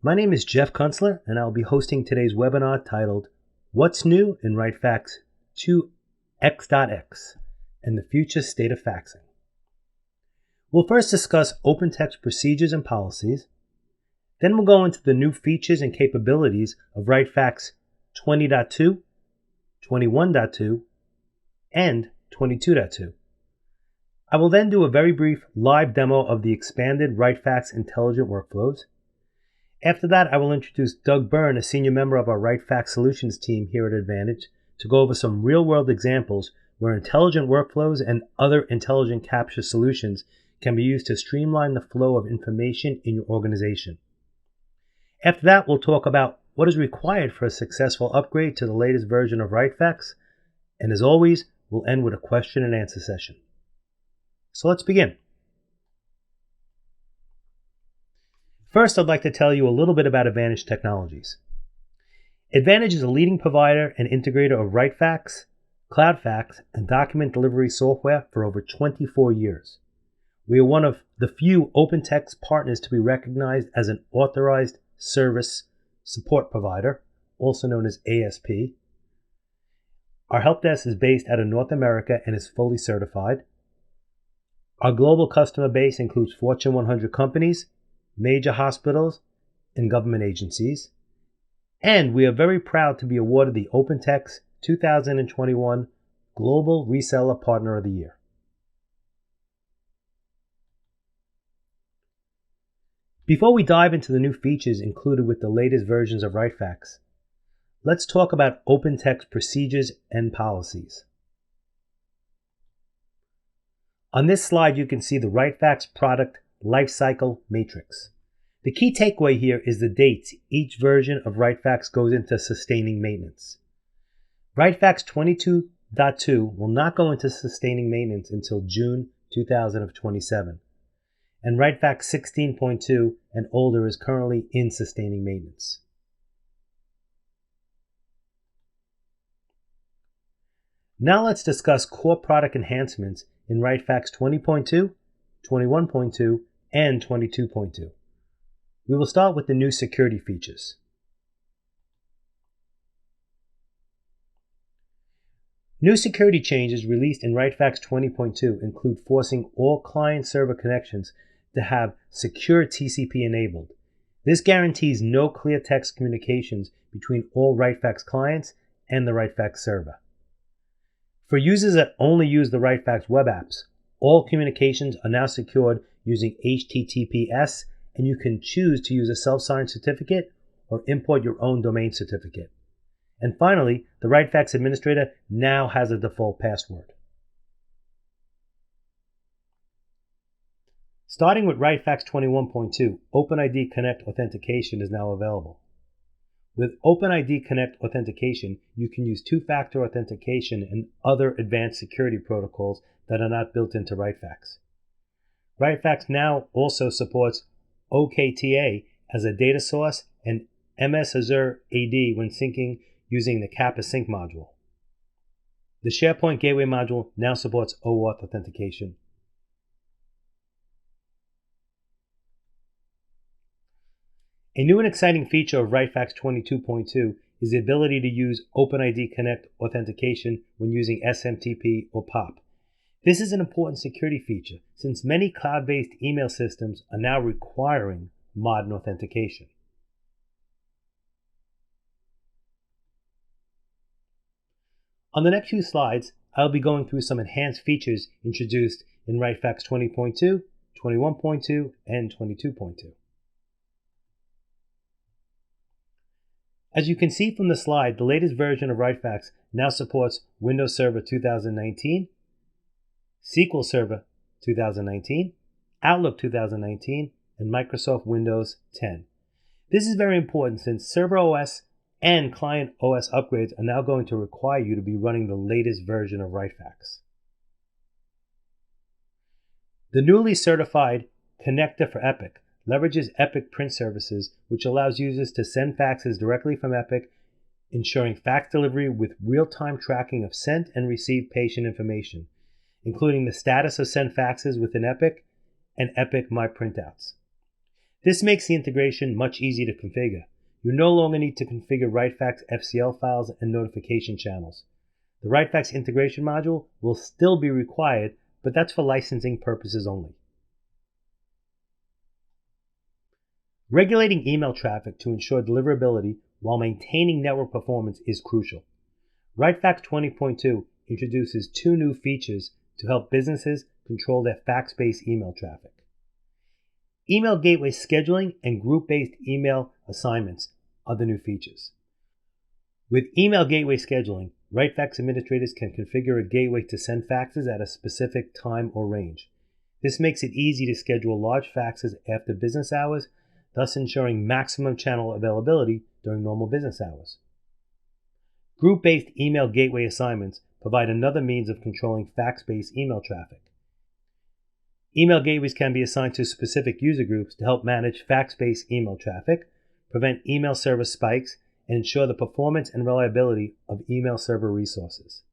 My name is Jeff Kunstler, and I'll be hosting today's webinar titled, What's New in RightFax 2X.X and the Future State of Faxing. We'll first discuss open text procedures and policies. Then we'll go into the new features and capabilities of RightFax 20.2, 21.2, and 22.2. I will then do a very brief live demo of the expanded RightFax Intelligent Workflows. After that, I will introduce Doug Byrne, a senior member of our RightFax Solutions team here at Advantage, to go over some real-world examples where intelligent workflows and other intelligent capture solutions can be used to streamline the flow of information in your organization. After that, we'll talk about what is required for a successful upgrade to the latest version of RightFax, and as always, we'll end with a question and answer session. So let's begin. First, I'd like to tell you a little bit about Advantage Technologies. Advantage is a leading provider and integrator of RightFax, CloudFax, and document delivery software for over 24 years. We are one of the few open text partners to be recognized as an authorized service support provider, also known as ASP. Our help desk is based out of North America and is fully certified. Our global customer base includes Fortune 100 companies, major hospitals, and government agencies. And we are very proud to be awarded the OpenText 2021 Global Reseller Partner of the Year. Before we dive into the new features included with the latest versions of RightFax, let's talk about open text procedures and policies. On this slide, you can see the RightFax product lifecycle matrix. The key takeaway here is the dates each version of RightFax goes into sustaining maintenance. RightFax 22.2 will not go into sustaining maintenance until June 2027, and RightFax 16.2 and older is currently in sustaining maintenance. Now let's discuss core product enhancements in RightFax 20.2, 21.2, and 22.2. We will start with the new security features. New security changes released in RightFax 20.2 include forcing all client-server connections to have secure TCP enabled. This guarantees no clear text communications between all RightFax clients and the RightFax server. For users that only use the RightFax web apps, all communications are now secured using HTTPS, and you can choose to use a self-signed certificate or import your own domain certificate. And finally, the RightFax administrator now has a default password. Starting with RightFax 21.2, OpenID Connect authentication is now available. With OpenID Connect authentication, you can use two-factor authentication and other advanced security protocols that are not built into RightFax. RightFax now also supports OKTA as a data source and MS Azure AD when syncing using the Kappa Sync module. The SharePoint Gateway module now supports OAuth authentication. A new and exciting feature of RightFax 22.2 is the ability to use OpenID Connect authentication when using SMTP or POP. This is an important security feature since many cloud-based email systems are now requiring modern authentication. On the next few slides, I'll be going through some enhanced features introduced in RightFax 20.2, 21.2, and 22.2. As you can see from the slide, the latest version of RightFax now supports Windows Server 2019, SQL Server 2019, Outlook 2019, and Microsoft Windows 10. This is very important since Server OS and Client OS upgrades are now going to require you to be running the latest version of RightFax. The newly certified connector for Epic leverages Epic print services, which allows users to send faxes directly from Epic, ensuring fax delivery with real-time tracking of sent and received patient information, including the status of sent faxes within Epic and Epic My Printouts. This makes the integration much easier to configure. You no longer need to configure RightFax FCL files and notification channels. The RightFax integration module will still be required, but that's for licensing purposes only. Regulating email traffic to ensure deliverability while maintaining network performance is crucial. RightFax 20.2 introduces 2 new features to help businesses control their fax-based email traffic. Email gateway scheduling and group-based email assignments are the new features. With email gateway scheduling, RightFax administrators can configure a gateway to send faxes at a specific time or range. This makes it easy to schedule large faxes after business hours, thus ensuring maximum channel availability during normal business hours. Group-based email gateway assignments provide another means of controlling fax-based email traffic. Email gateways can be assigned to specific user groups to help manage fax-based email traffic, prevent email server spikes, and ensure the performance and reliability of email server resources.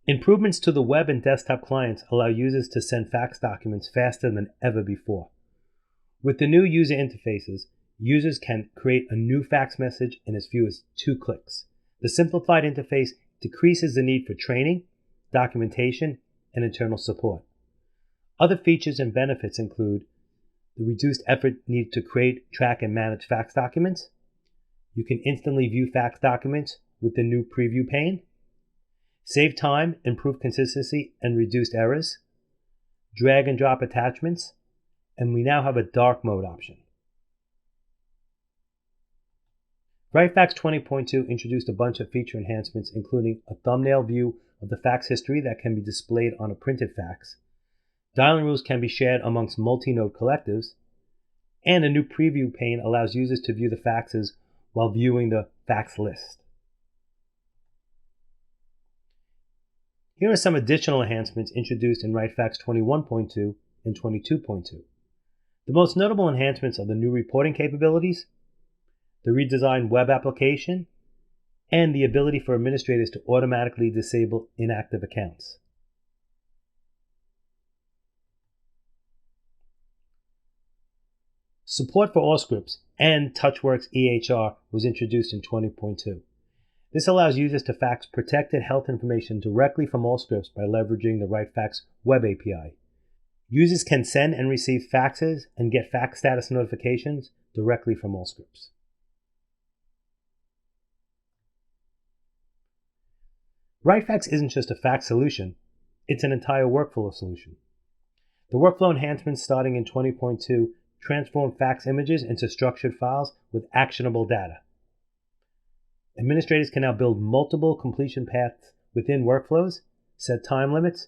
Improvements to the web and desktop clients allow users to send fax documents faster than ever before. With the new user interfaces, users can create a new fax message in as few as 2 clicks. The simplified interface decreases the need for training, documentation, and internal support. Other features and benefits include the reduced effort needed to create, track, and manage fax documents. You can instantly view fax documents with the new preview pane. Save time, improve consistency, and reduce errors. Drag and drop attachments. And we now have a dark mode option. RightFax 20.2 introduced a bunch of feature enhancements, including a thumbnail view of the fax history that can be displayed on a printed fax. Dialing rules can be shared amongst multi-node collectives, and a new preview pane allows users to view the faxes while viewing the fax list. Here are some additional enhancements introduced in RightFax 21.2 and 22.2. The most notable enhancements are the new reporting capabilities, the redesigned web application, and the ability for administrators to automatically disable inactive accounts. Support for Allscripts and TouchWorks EHR was introduced in 20.2. This allows users to fax protected health information directly from Allscripts by leveraging the RightFax Web API. Users can send and receive faxes and get fax status notifications directly from Allscripts. RightFax isn't just a fax solution, it's an entire workflow solution. The workflow enhancements starting in 20.2 transform fax images into structured files with actionable data. Administrators can now build multiple completion paths within workflows, set time limits,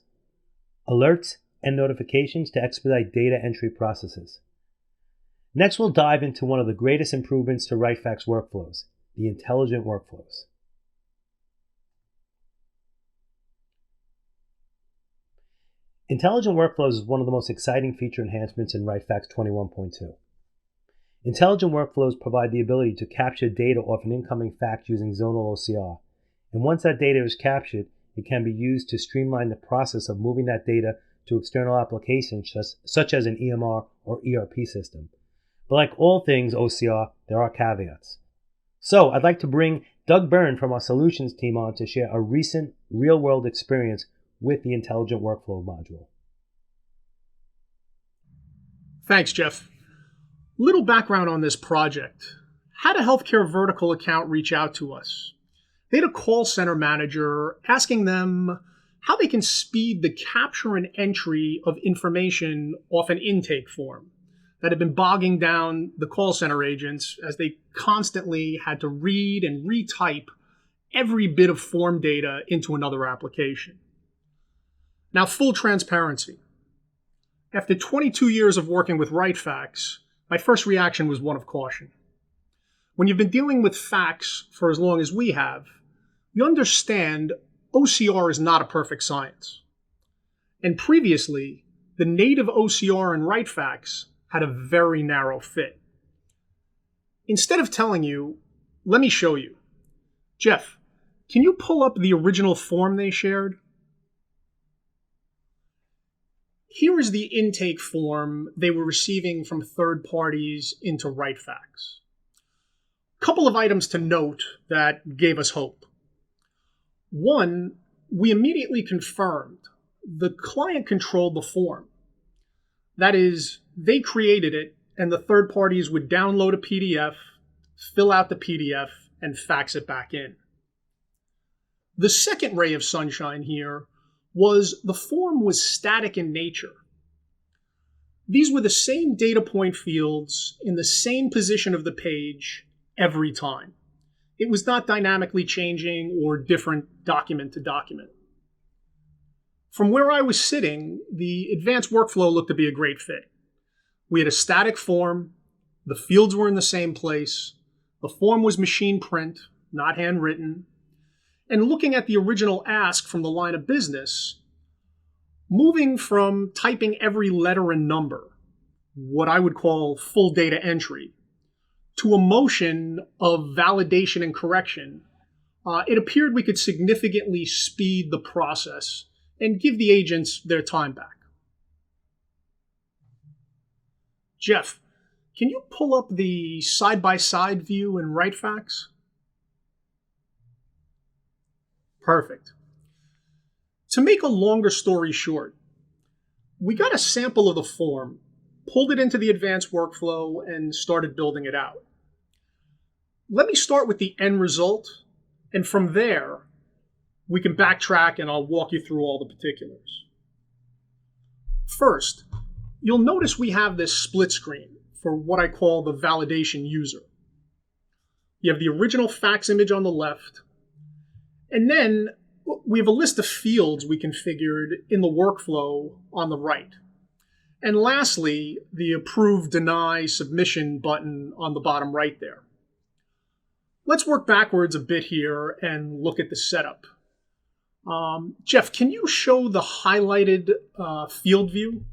alerts, and notifications to expedite data entry processes. Next, we'll dive into one of the greatest improvements to RightFax workflows, the intelligent workflows. Intelligent Workflows is one of the most exciting feature enhancements in RightFax 21.2. Intelligent Workflows provide the ability to capture data off an incoming fax using zonal OCR, and once that data is captured, it can be used to streamline the process of moving that data to external applications such as an EMR or ERP system. But like all things OCR, there are caveats. So I'd like to bring Doug Byrne from our solutions team on to share a recent real-world experience with the Intelligent Workflow module. Thanks, Jeff. Little background on this project. Had a healthcare vertical account reach out to us. They had a call center manager asking them how they can speed the capture and entry of information off an intake form that had been bogging down the call center agents as they constantly had to read and retype every bit of form data into another application. Now, full transparency. After 22 years of working with RightFax, my first reaction was one of caution. When you've been dealing with fax for as long as we have, you understand OCR is not a perfect science. And previously, the native OCR in RightFax had a very narrow fit. Instead of telling you, let me show you. Jeff, can you pull up the original form they shared? Here is the intake form they were receiving from third parties into RightFax. Couple of items to note that gave us hope. One, we immediately confirmed the client controlled the form. That is, they created it and the third parties would download a PDF, fill out the PDF, and fax it back in. The second ray of sunshine here was the form was static in nature. These were the same data point fields in the same position of the page every time. It was not dynamically changing or different document to document. From where I was sitting, the advanced workflow looked to be a great fit. We had a static form, the fields were in the same place, the form was machine print, not handwritten, and looking at the original ask from the line of business, moving from typing every letter and number, what I would call full data entry, to a motion of validation and correction, it appeared we could significantly speed the process and give the agents their time back. Jeff, can you pull up the side-by-side view in RightFax? Perfect. To make a longer story short, we got a sample of the form, pulled it into the advanced workflow, and started building it out. Let me start with the end result, and from there, we can backtrack and I'll walk you through all the particulars. First, you'll notice we have this split screen for what I call the validation user. You have the original fax image on the left, and then we have a list of fields we configured in the workflow on the right. And lastly, the approve, deny, submission button on the bottom right there. Let's work backwards a bit here and look at the setup. Jeff, can you show the highlighted field view?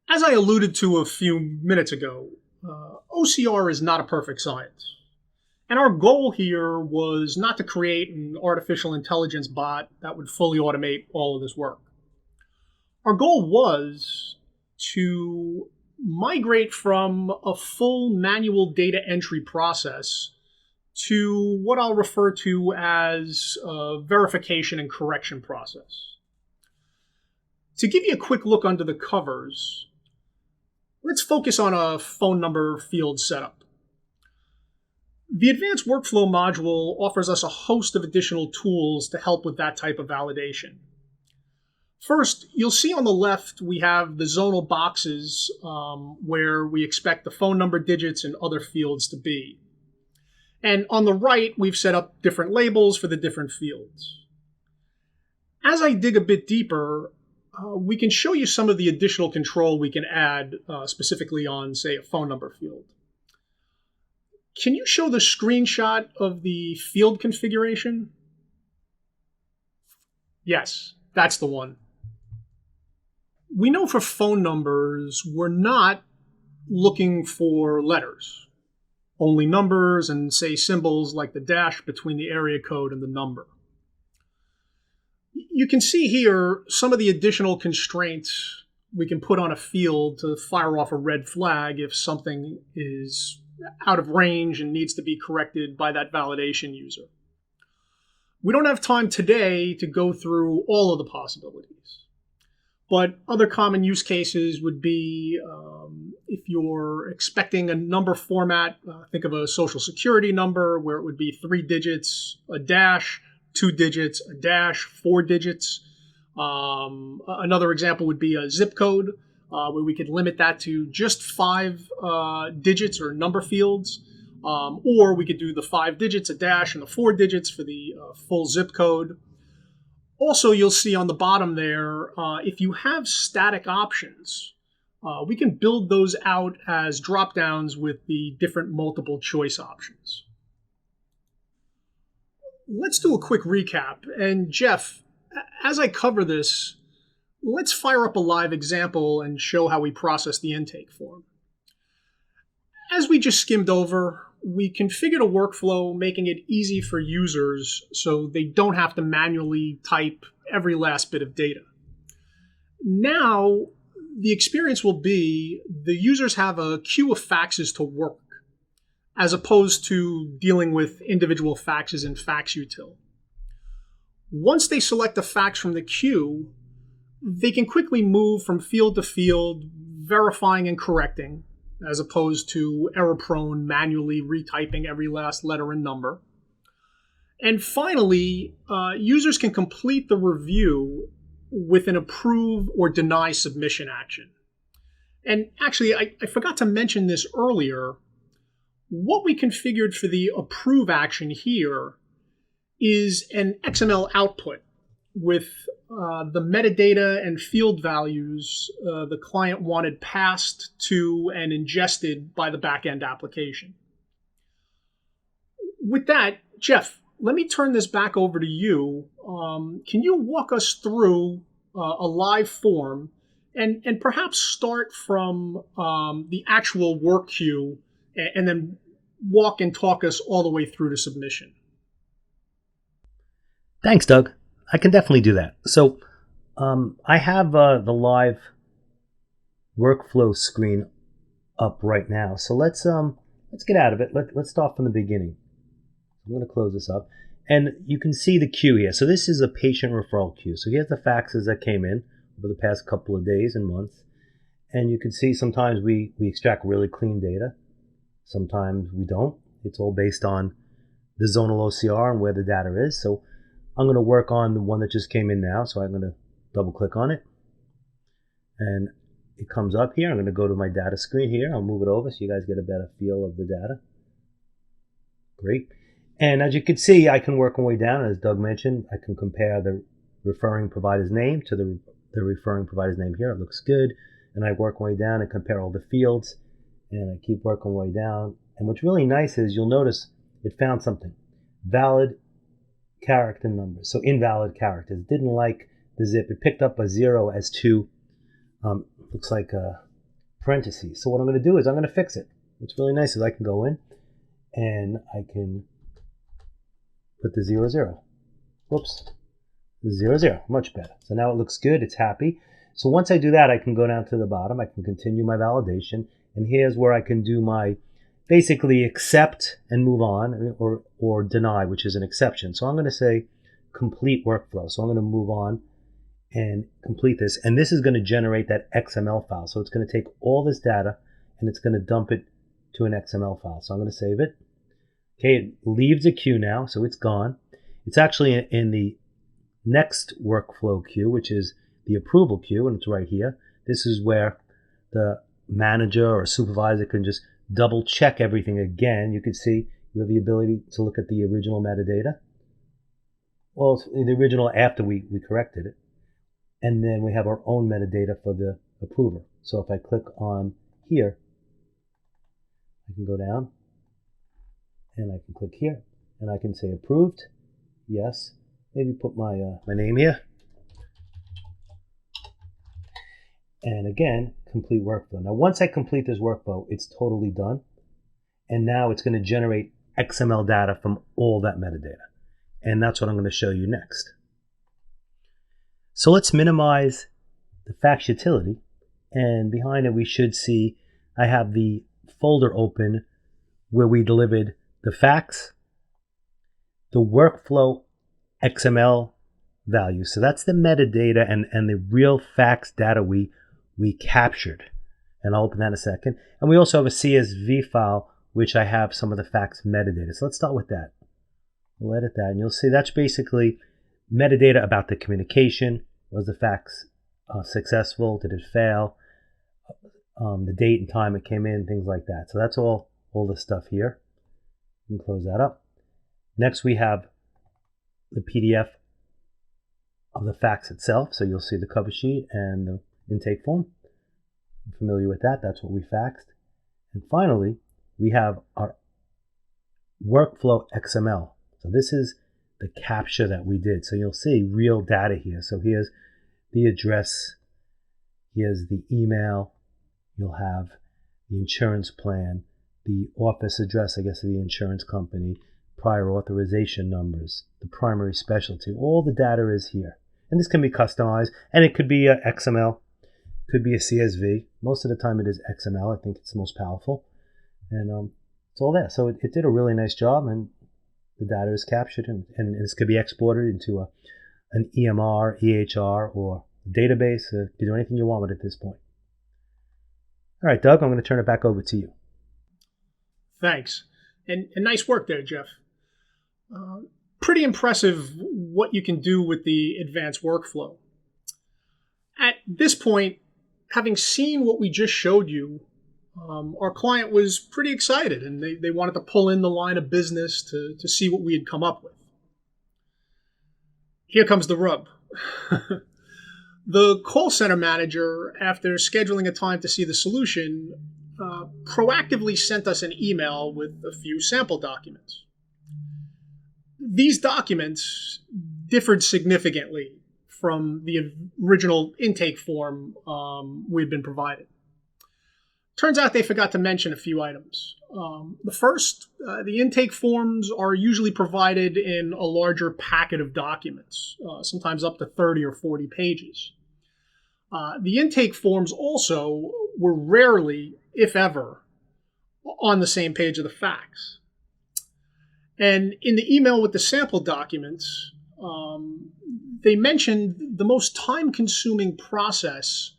As I alluded to a few minutes ago, OCR is not a perfect science. And our goal here was not to create an artificial intelligence bot that would fully automate all of this work. Our goal was to migrate from a full manual data entry process to what I'll refer to as a verification and correction process. To give you a quick look under the covers, let's focus on a phone number field setup. The Advanced Workflow module offers us a host of additional tools to help with that type of validation. First, you'll see on the left we have the zonal boxes where we expect the phone number digits and other fields to be. And on the right, we've set up different labels for the different fields. As I dig a bit deeper, we can show you some of the additional control we can add specifically on, say, a phone number field. Can you show the screenshot of the field configuration? Yes, that's the one. We know for phone numbers, we're not looking for letters, only numbers and, say, symbols like the dash between the area code and the number. You can see here some of the additional constraints we can put on a field to fire off a red flag if something is out of range and needs to be corrected by that validation user. We don't have time today to go through all of the possibilities, but other common use cases would be if you're expecting a number format, think of a social security number where it would be 3 digits, a dash, 2 digits, a dash, 4 digits. Another example would be a zip code, where we could limit that to just 5 digits or number fields, or we could do the 5 digits, a dash, and the 4 digits for the full zip code. Also, you'll see on the bottom there, if you have static options, we can build those out as drop-downs with the different multiple choice options. Let's do a quick recap. And Jeff, as I cover this, let's fire up a live example and show how we process the intake form. As we just skimmed over, we configured a workflow making it easy for users so they don't have to manually type every last bit of data. Now, the experience will be the users have a queue of faxes to work, as opposed to dealing with individual faxes in FaxUtil. Once they select a fax from the queue, they can quickly move from field to field, verifying and correcting, as opposed to error-prone manually retyping every last letter and number. And finally, users can complete the review with an approve or deny submission action. And actually, I forgot to mention this earlier. What we configured for the approve action here is an XML output with the metadata and field values the client wanted passed to and ingested by the backend application. With that, Jeff, let me turn this back over to you. Can you walk us through a live form and perhaps start from the actual work queue and then walk and talk us all the way through to submission? Thanks, Doug. I can definitely do that. So I have the live workflow screen up right now. So let's get out of it. Let's start from the beginning. I'm going to close this up. And you can see the queue here. So this is a patient referral queue. So here's the faxes that came in over the past couple of days and months. And you can see sometimes we extract really clean data. Sometimes we don't. It's all based on the zonal OCR and where the data is. So I'm going to work on the one that just came in now. So I'm going to double click on it. And it comes up here. I'm going to go to my data screen here. I'll move it over so you guys get a better feel of the data. Great. And as you can see, I can work my way down. As Doug mentioned, I can compare the referring provider's name to the referring provider's name here. It looks good. And I work my way down and compare all the fields. And I keep working my way down. And what's really nice is you'll notice it found something. Valid character numbers. So invalid characters. It didn't like the zip. It picked up a 0 as 2. Looks like parentheses. So what I'm going to do is I'm going to fix it. What's really nice is I can go in and I can put the 0, 0. Whoops. The 0, 0. Much better. So now it looks good. It's happy. So once I do that, I can go down to the bottom. I can continue my validation. And here's where I can do my basically accept and move on, or deny, which is an exception. So I'm going to say complete workflow. So I'm going to move on and complete this. And this is going to generate that XML file. So it's going to take all this data and it's going to dump it to an XML file. So I'm going to save it. Okay, it leaves the queue now, so it's gone. It's actually in the next workflow queue, which is the approval queue, and it's right here. This is where the manager or supervisor can just double check everything again. You can see you have the ability to look at the original metadata. Well, it's the original after we corrected it. And then we have our own metadata for the approver. So if I click on here, I can go down and I can click here and I can say approved. Yes. Maybe put my name here. And again, complete workflow. Now, once I complete this workflow, it's totally done. And now it's going to generate XML data from all that metadata. And that's what I'm going to show you next. So let's minimize the fax utility. And behind it, we should see I have the folder open where we delivered the fax, the workflow XML value. So that's the metadata and the real fax data we captured. And I'll open that in a second. And we also have a CSV file, which I have some of the fax metadata. So let's start with that. We'll edit that, and you'll see that's basically metadata about the communication. Was the fax successful? Did it fail? The date and time it came in, things like that. So that's all the stuff here. You can close that up. Next, we have the PDF of the fax itself. So you'll see the cover sheet and the intake form. You're familiar with that. That's what we faxed. And finally, we have our workflow XML. So this is the capture that we did. So you'll see real data here. So here's the address. Here's the email. You'll have the insurance plan, the office address, I guess, of the insurance company, prior authorization numbers, the primary specialty. All the data is here. And this can be customized, and it could be a XML, could be a CSV. Most of the time it is XML. I think it's the most powerful. And it's all there. So it did a really nice job, and the data is captured, and this could be exported into an EMR, EHR, or database. You can do anything you want with it at this point. All right, Doug, I'm going to turn it back over to you. Thanks. And nice work there, Jeff. Pretty impressive what you can do with the advanced workflow. At this point, having seen what we just showed you, our client was pretty excited, and they wanted to pull in the line of business to see what we had come up with. Here comes the rub. The call center manager, after scheduling a time to see the solution, proactively sent us an email with a few sample documents. These documents differed significantly from the original intake form we'd been provided. Turns out they forgot to mention a few items. The first, the intake forms are usually provided in a larger packet of documents, sometimes up to 30 or 40 pages. The intake forms also were rarely, if ever, on the same page of the fax. And in the email with the sample documents, they mentioned the most time-consuming process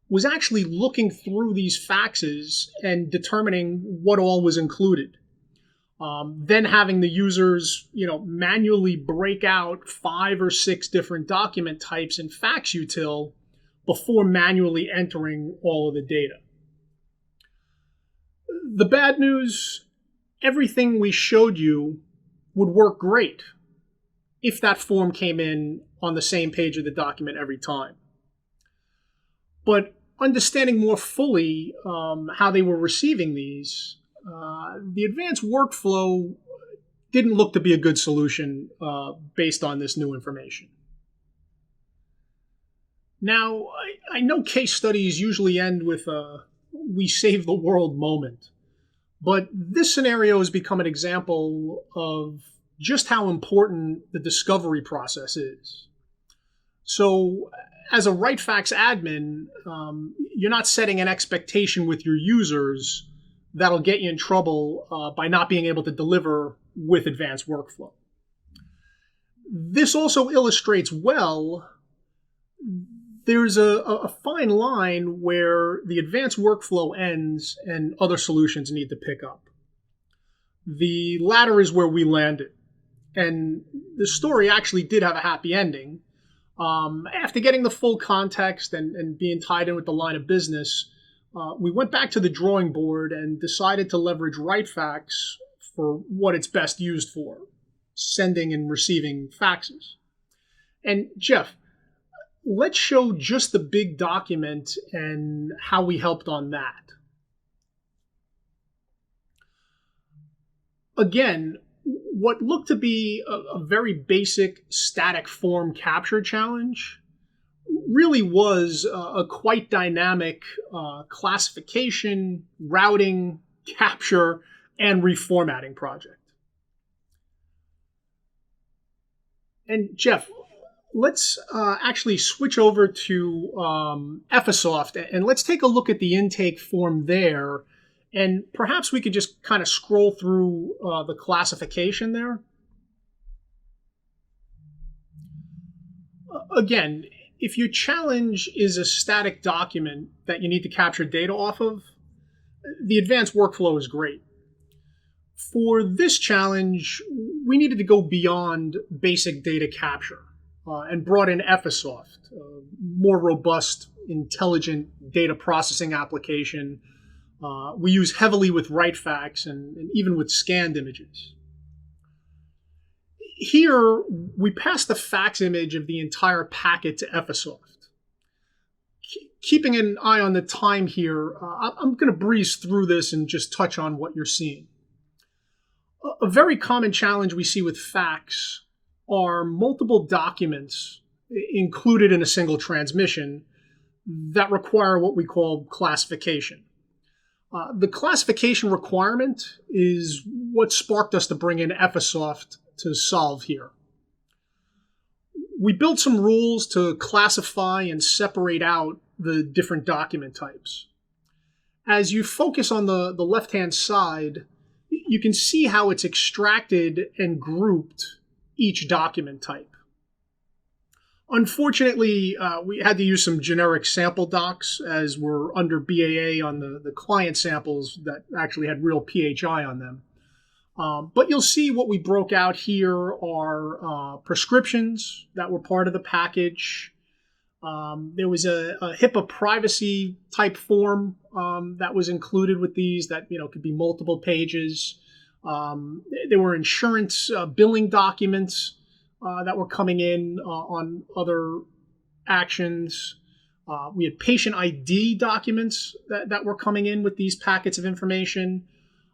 was actually looking through these faxes and determining what all was included. Then having the users, manually break out 5 or 6 different document types in FaxUtil before manually entering all of the data. The bad news, everything we showed you would work great if that form came in on the same page of the document every time. But understanding more fully how they were receiving these, the advanced workflow didn't look to be a good solution based on this new information. Now, I know case studies usually end with a "we save the world" moment, but this scenario has become an example of just how important the discovery process is. So, as a RightFax admin, you're not setting an expectation with your users that'll get you in trouble by not being able to deliver with advanced workflow. This also illustrates well there's a fine line where the advanced workflow ends and other solutions need to pick up. The latter is where we landed. And the story actually did have a happy ending. After getting the full context and being tied in with the line of business, we went back to the drawing board and decided to leverage RightFax for what it's best used for, sending and receiving faxes. And Jeff, let's show just the big document and how we helped on that. Again, what looked to be a very basic static form capture challenge really was a quite dynamic classification, routing, capture, and reformatting project. And Jeff, let's actually switch over to Effisoft, and let's take a look at the intake form there. And perhaps we could just kind of scroll through the classification there. Again, if your challenge is a static document that you need to capture data off of, the advanced workflow is great. For this challenge, we needed to go beyond basic data capture and brought in Effisoft, a more robust, intelligent data processing application we use heavily with RightFax and even with scanned images. Here, we pass the fax image of the entire packet to Effisoft. Keeping an eye on the time here, I'm going to breeze through this and just touch on what you're seeing. A very common challenge we see with fax are multiple documents included in a single transmission that require what we call classification. The classification requirement is what sparked us to bring in Effisoft to solve here. We built some rules to classify and separate out the different document types. As you focus on the left-hand side, you can see how it's extracted and grouped each document type. Unfortunately, we had to use some generic sample docs as we're under BAA on the client samples that actually had real PHI on them. But you'll see what we broke out here are prescriptions that were part of the package. There was a HIPAA privacy type form that was included with these that could be multiple pages. There were insurance billing documents that were coming in on other actions. We had patient ID documents that were coming in with these packets of information.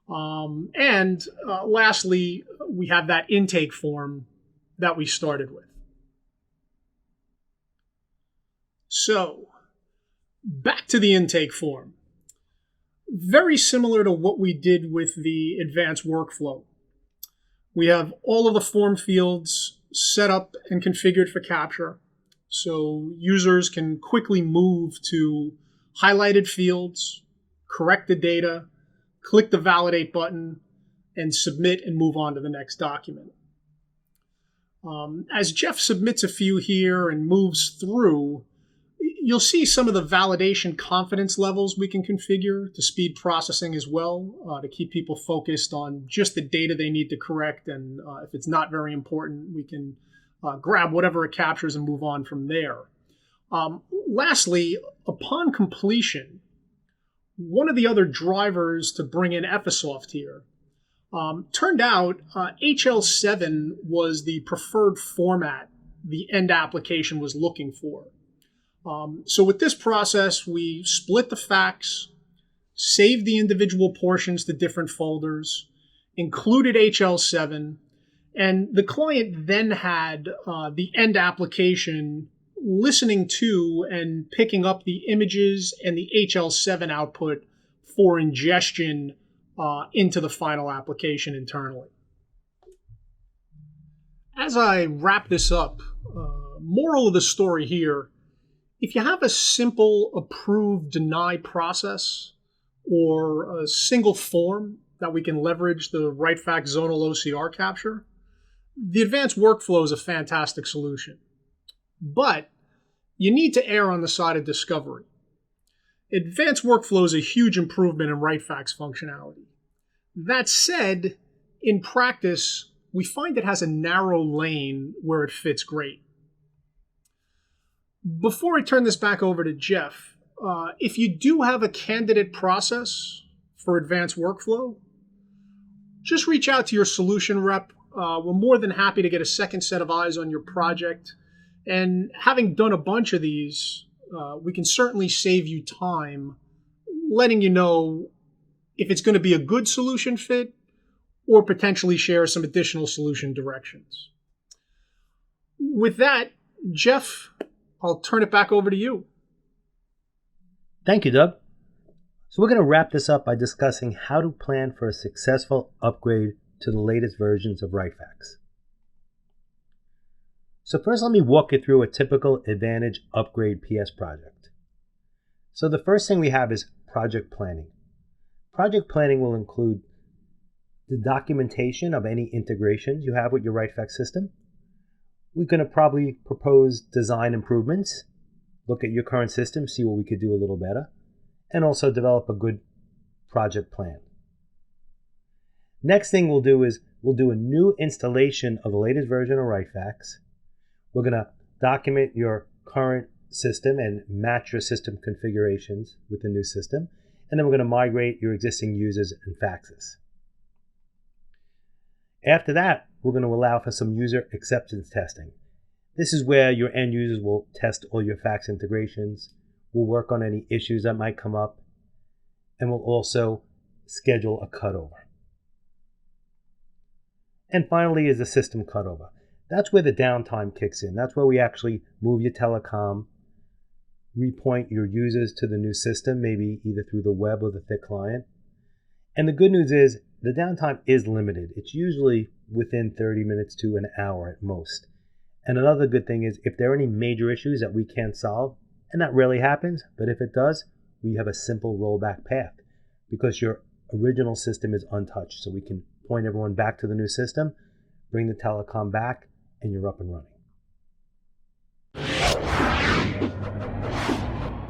And lastly, we have that intake form that we started with. So, back to the intake form. Very similar to what we did with the advanced workflow. We have all of the form fields set up and configured for capture, so users can quickly move to highlighted fields, correct the data, click the validate button, and submit and move on to the next document. As Jeff submits a few here and moves through, you'll see some of the validation confidence levels we can configure to speed processing as well, to keep people focused on just the data they need to correct. And if it's not very important, we can grab whatever it captures and move on from there. Lastly, upon completion, one of the other drivers to bring in Effisoft here turned out HL7 was the preferred format the end application was looking for. So with this process, we split the fax, saved the individual portions to different folders, included HL7, and the client then had the end application listening to and picking up the images and the HL7 output for ingestion into the final application internally. As I wrap this up, moral of the story here, if you have a simple approve deny process or a single form that we can leverage the RightFax zonal OCR capture, the advanced workflow is a fantastic solution. But you need to err on the side of discovery. Advanced workflow is a huge improvement in RightFax functionality. That said, in practice, we find it has a narrow lane where it fits great. Before I turn this back over to Jeff, if you do have a candidate process for advanced workflow, just reach out to your solution rep. We're more than happy to get a second set of eyes on your project. And having done a bunch of these, we can certainly save you time letting you know if it's going to be a good solution fit or potentially share some additional solution directions. With that, Jeff, I'll turn it back over to you. Thank you, Doug. So we're going to wrap this up by discussing how to plan for a successful upgrade to the latest versions of RightFax. So first, let me walk you through a typical Advantage upgrade PS project. So the first thing we have is project planning. Project planning will include the documentation of any integrations you have with your RightFax system. We're going to probably propose design improvements, look at your current system, see what we could do a little better, and also develop a good project plan. Next thing we'll do is we'll do a new installation of the latest version of RightFax. We're going to document your current system and match your system configurations with the new system. And then we're going to migrate your existing users and faxes. After that, we're going to allow for some user acceptance testing. This is where your end users will test all your fax integrations. We'll work on any issues that might come up. And we'll also schedule a cutover. And finally is the system cutover. That's where the downtime kicks in. That's where we actually move your telecom, repoint your users to the new system, maybe either through the web or the thick client. And the good news is the downtime is limited. It's usually within 30 minutes to an hour at most. And another good thing is if there are any major issues that we can't solve, and that rarely happens, but if it does, we have a simple rollback path because your original system is untouched. So we can point everyone back to the new system, bring the telecom back, and you're up and running.